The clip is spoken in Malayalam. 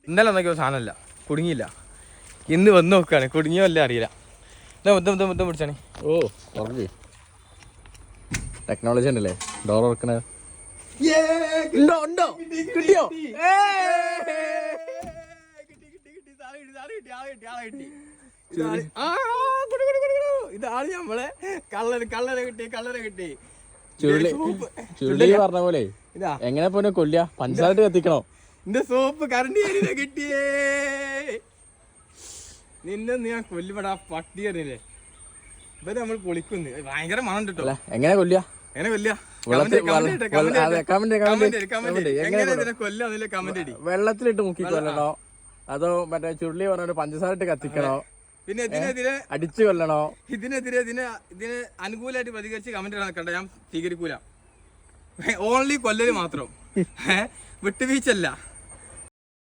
ഇന്നലെ നോക്കിയ സാധനമല്ല, കുടുങ്ങിയില്ല. ഇന്ന് വന്ന് നോക്കുകയാണ്, കുടുങ്ങിയോ അല്ലേ അറിയില്ല. മുത്തം പിടിച്ചാണ്. ഓ തുറക്ക്. ടെക്നോളജി ഉണ്ടല്ലേ ഡോർ തുറക്കണത്. ഉണ്ടോ കിട്ടിയോ? ഇതാണ് നമ്മളെ കള്ളനെ കിട്ടി. ചുരുളി പറഞ്ഞ പോലെ എങ്ങനെ പോലെ കൊല്ലുക? പഞ്ചസാര കത്തിക്കണോ? എന്റെ സോപ്പ് കറണ്ട് കിട്ടിയേ. നിന്നെ ഞാൻ കൊല്ലുപെടാ പട്ടി അറിയില്ലേ. ഇവരെ നമ്മൾ പൊളിക്കുന്നു. ഭയങ്കര മണം കിട്ടോ. എങ്ങനെ കൊല്ലുക? എങ്ങനെ കൊല്ലുക? വെള്ളത്തിലിട്ട് മുക്കി കൊല്ലണോ അതോ മറ്റേ ചുരുളി പറഞ്ഞ പഞ്ചസാര ഇട്ട് കത്തിക്കണോ? പിന്നെ ഇതിനെതിരെ അടിച്ചു കൊല്ലണോ? ഇതിന് അനുകൂലമായിട്ട് പ്രതികരിച്ച് കമന്റ് നടക്കണ്ട. ഞാൻ സ്വീകരിക്കൂല. ഓൺലി കൊല്ലല് മാത്രം, വിട്ടുവീഴ്ചല്ല.